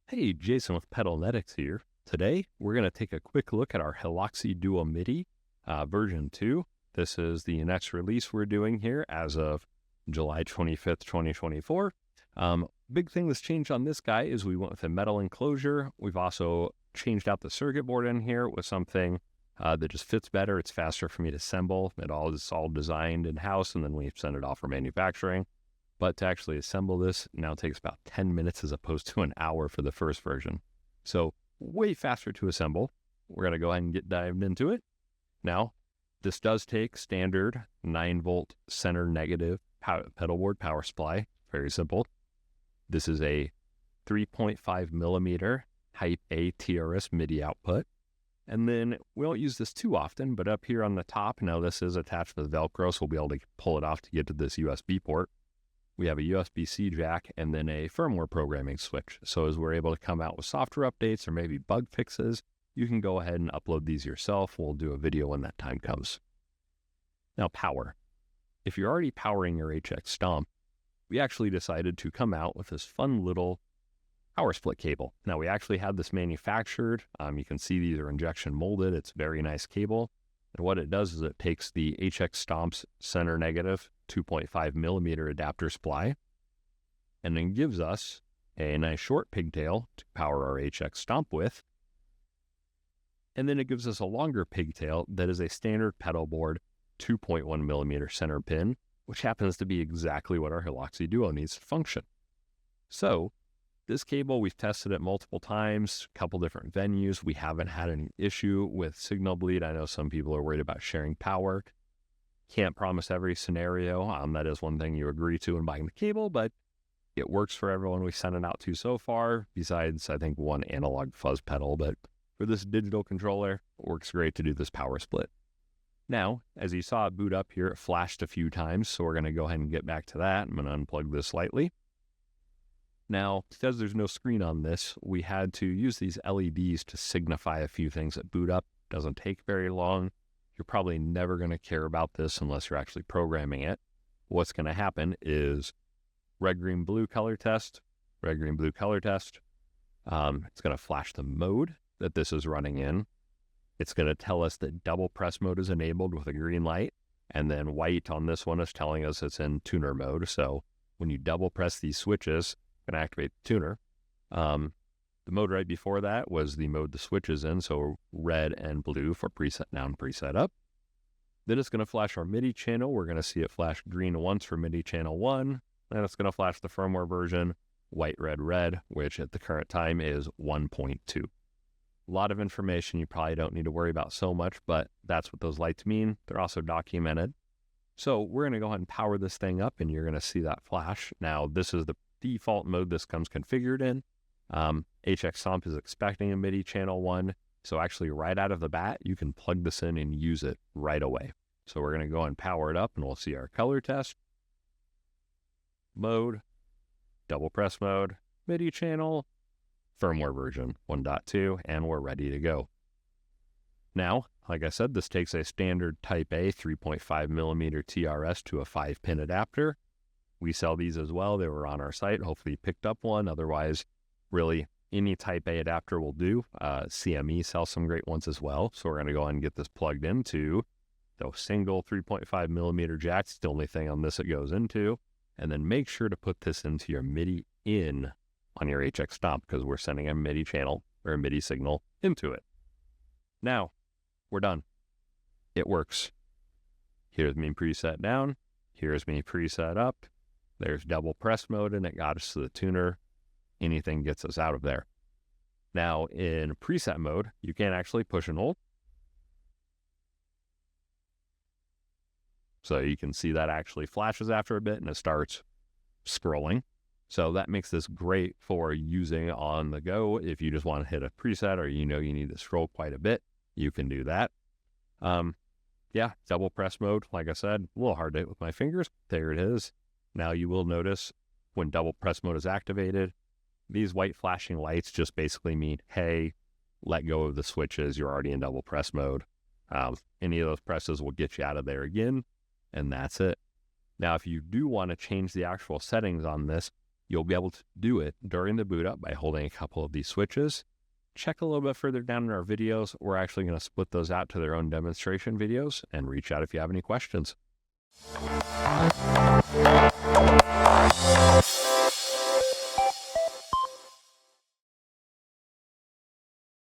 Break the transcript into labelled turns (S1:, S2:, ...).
S1: Hey, Jason with Pedalnetics here. Today, we're going to take a quick look at our Helauxy Duo Midi version 2. This is the next release we're doing here as of July 25th, 2024. Big thing that's changed on this guy is we went with a metal enclosure. We've also changed out the circuit board in here with something that just fits better. It's faster for me to assemble. It's all designed in-house, and then we send it off for manufacturing. But to actually assemble this now takes about 10 minutes as opposed to an hour for the first version. So way faster to assemble. We're going to go ahead and get dived into it. Now, this does take standard 9-volt center negative pedal board power supply. Very simple. This is a 3.5 millimeter Type A TRS MIDI output. And then we don't use this too often, but up here on the top, now this is attached with Velcro, so we'll be able to pull it off to get to this USB port. We have a USB-C jack and then a firmware programming switch. So as we're able to come out with software updates or maybe bug fixes, you can go ahead and upload these yourself. We'll do a video when that time comes. Now, power. If you're already powering your HX Stomp, we actually decided to come out with this fun little power split cable. Now, we actually had this manufactured. You can see these are injection molded. It's a very nice cable. And what it does is it takes the HX Stomp's center negative 2.5 millimeter adapter supply and then gives us a nice short pigtail to power our HX Stomp with. And then it gives us a longer pigtail that is a standard pedal board 2.1 millimeter center pin, which happens to be exactly what our Helauxy Duo needs to function. So this cable, we've tested it multiple times, a couple different venues. We haven't had any issue with signal bleed. I know some people are worried about sharing power. Can't promise every scenario. That is one thing you agree to in buying the cable, but it works for everyone we sent it out to so far, besides, I think, one analog fuzz pedal. But for this digital controller, it works great to do this power split. Now, as you saw it boot up here, it flashed a few times, so we're going to go ahead and get back to that. I'm going to unplug this slightly. Now, because there's no screen on this, we had to use these LEDs to signify a few things that boot up. Doesn't take very long. You're probably never going to care about this unless you're actually programming it. What's going to happen is red, green, blue color test, red, green, blue color test. It's going to flash the mode that this is running in. It's going to tell us that double press mode is enabled with a green light, and then white on this one is telling us it's in tuner mode. So when you double press these switches, going to activate the tuner. The mode right before that was the mode the switch is in, so red and blue for preset down, preset up. Then it's going to flash our MIDI channel. We're going to see it flash green once for MIDI channel 1, and it's going to flash the firmware version, white, red, red, which at the current time is 1.2. A lot of information you probably don't need to worry about so much, but that's what those lights mean. They're also documented. So we're going to go ahead and power this thing up, and you're going to see that flash. Now, this is the default mode this comes configured in. HX Stomp is expecting a MIDI channel 1, so actually right out of the bat, you can plug this in and use it right away. So we're going to go and power it up, and we'll see our color test. Mode, double press mode, MIDI channel, firmware version 1.2, and we're ready to go. Now, like I said, this takes a standard Type A 3.5 millimeter TRS to a 5-pin adapter. We sell these as well. They were on our site. Hopefully you picked up one. Otherwise, really, any Type A adapter will do. CME sells some great ones as well. So we're going to go ahead and get this plugged into the single 3.5 millimeter jack. It's the only thing on this it goes into. And then make sure to put this into your MIDI in on your HX Stomp, because we're sending a MIDI channel or a MIDI signal into it. Now, we're done. It works. Here's me preset down. Here's me preset up. There's double press mode, and it got us to the tuner. Anything gets us out of there. Now, in preset mode, you can actually push and hold. So you can see that actually flashes after a bit, and it starts scrolling. So that makes this great for using on the go. If you just want to hit a preset, or you know you need to scroll quite a bit, you can do that. Yeah, double press mode, like I said, a little hard to hit with my fingers. There it is. Now you will notice when double press mode is activated, these white flashing lights just basically mean, hey, let go of the switches. You're already in double press mode. Any of those presses will get you out of there again, and that's it. Now, if you do want to change the actual settings on this, you'll be able to do it during the boot up by holding a couple of these switches. Check a little bit further down in our videos. We're actually going to split those out to their own demonstration videos, and reach out if you have any questions.